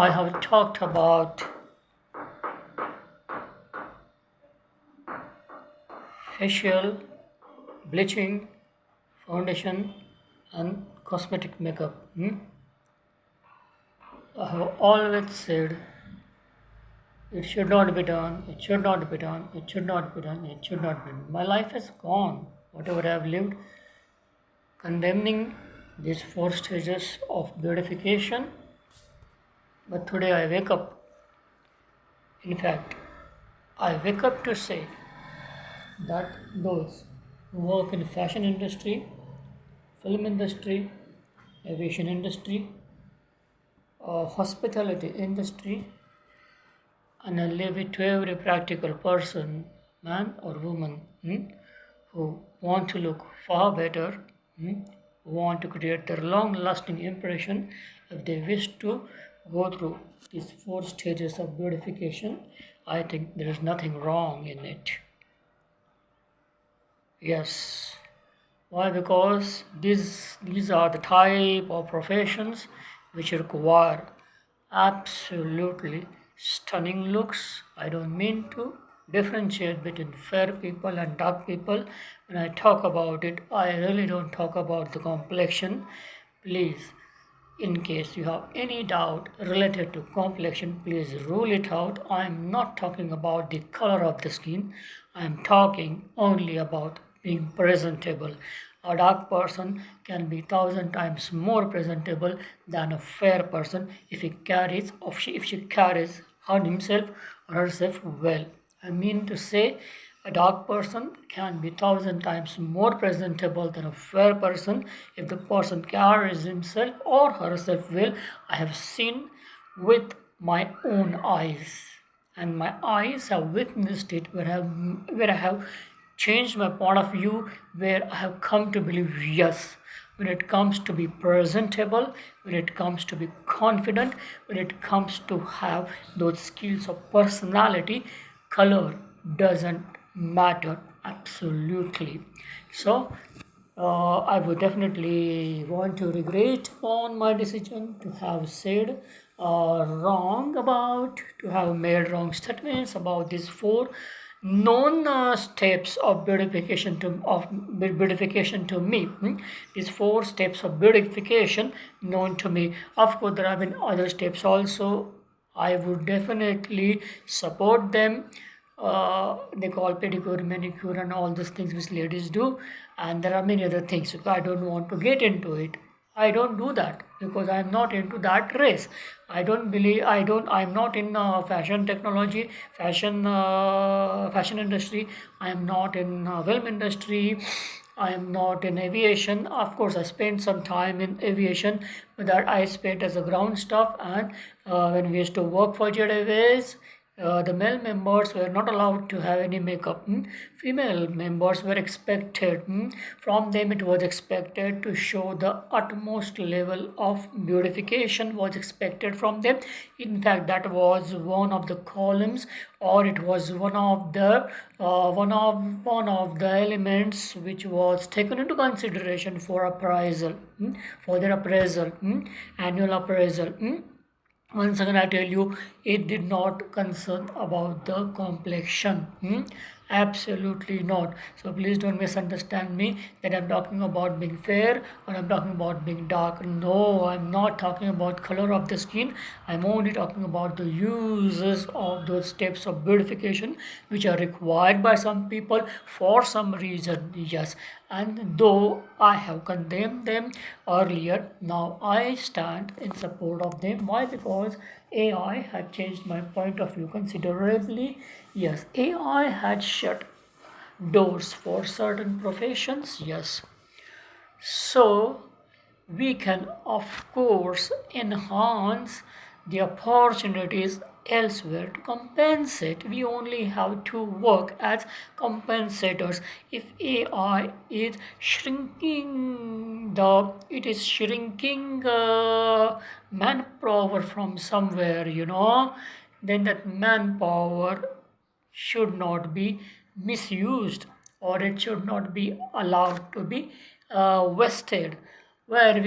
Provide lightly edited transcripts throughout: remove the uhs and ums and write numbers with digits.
I have talked about facial, bleaching, foundation, and cosmetic makeup. I have always said it should not be done, it should not be done, it should not be done, it should not be done. My life has gone, whatever I have lived, condemning these four stages of beautification. But today I wake up. In fact, I wake up to say that those who work in fashion industry, film industry, aviation industry, hospitality industry, and I leave it to every practical person, man or woman, who want to look far better, who want to create their long-lasting impression, if they wish to go through these four stages of beautification, I think there is nothing wrong in it. Yes. Why? Because these are the type of professions which require absolutely stunning looks. I don't mean to differentiate between fair people and dark people. When I talk about it, I really don't talk about the complexion. Please, in case you have any doubt related to complexion, please rule it out. I am not talking about the color of the skin. I am talking only about being presentable. A dark person can be thousand times more presentable than a fair person if he carries or if she carries her himself or herself well. I mean to say a dark person can be thousand times more presentable than a fair person if the person carries himself or herself well. I have seen with my own eyes, and my eyes have witnessed it where I have changed my point of view, where I have come to believe yes. When it comes to be presentable, when it comes to be confident, when it comes to have those skills of personality, color doesn't matter absolutely. So I would definitely want to regret on my decision to have said wrong about, to have made wrong statements about these four known steps of beautification to me. These four steps of beautification known to me. Of course, there have been other steps also. I would definitely support them. They call pedicure, manicure, and all these things which ladies do, and there are many other things. So I don't want to get into it. I don't do that because I'm not into that race. I don't believe. I don't. I'm not in fashion technology, fashion industry. I am not in film industry. I am not in aviation. Of course, I spent some time in aviation, but that I spent as a ground staff. And when we used to work for Jet Airways, the male members were not allowed to have any makeup. Female members were expected. From them, it was expected to show the utmost level of beautification was expected from them. In fact, that was one of the columns, or it was one of the elements which was taken into consideration for appraisal, for their appraisal, annual appraisal. Once again, I tell you, it did not concern about the complexion. Absolutely not. So please don't misunderstand me that I'm talking about being fair or I'm talking about being dark. No, I'm not talking about color of the skin. I'm only talking about the uses of those steps of beautification which are required by some people for some reason. Yes, and though I have condemned them earlier, now I stand in support of them. Why? Because AI had changed my point of view considerably. Yes, AI had shut doors for certain professions. Yes, so we can, of course, enhance the opportunities elsewhere to compensate. We only have to work as compensators. If AI is shrinking manpower from somewhere, then that manpower should not be misused, or it should not be allowed to be wasted, where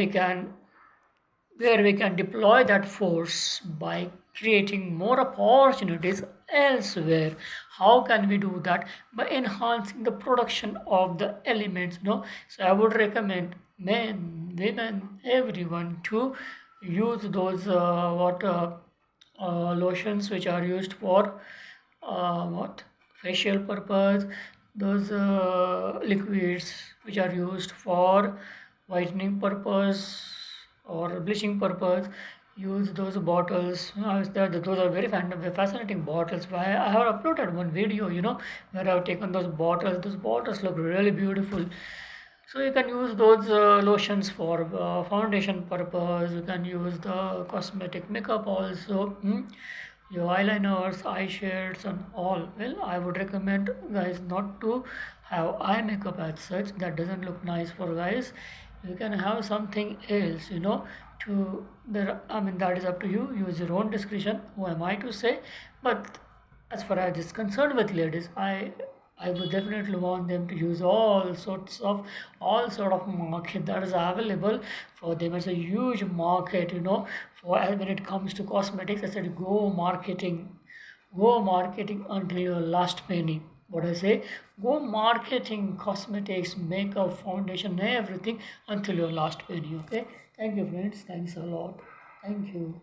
where we can deploy that force by creating more opportunities elsewhere. How can we do that? By enhancing the production of the elements, so I would recommend men, women, everyone to use those lotions which are used for what facial purpose, those liquids which are used for whitening purpose or bleaching purpose. Use those bottles. Those are very fascinating bottles. I have uploaded one video, where I've taken those bottles. Those bottles look really beautiful. So you can use those lotions for foundation purpose. You can use the cosmetic makeup also. Your eyeliners, eye shades, and all. Well, I would recommend guys not to have eye makeup as such. That doesn't look nice for guys. You can have something else, to there. I mean, that is up to you. Use your own discretion. Who am I to say? But as far as is concerned with ladies, I would definitely want them to use all sort of market that is available for them. It's a huge market, for when it comes to cosmetics. I said go marketing until your last penny. What I say, go marketing cosmetics, makeup, foundation, everything until your last penny. Okay, thank you friends, thanks a lot, thank you.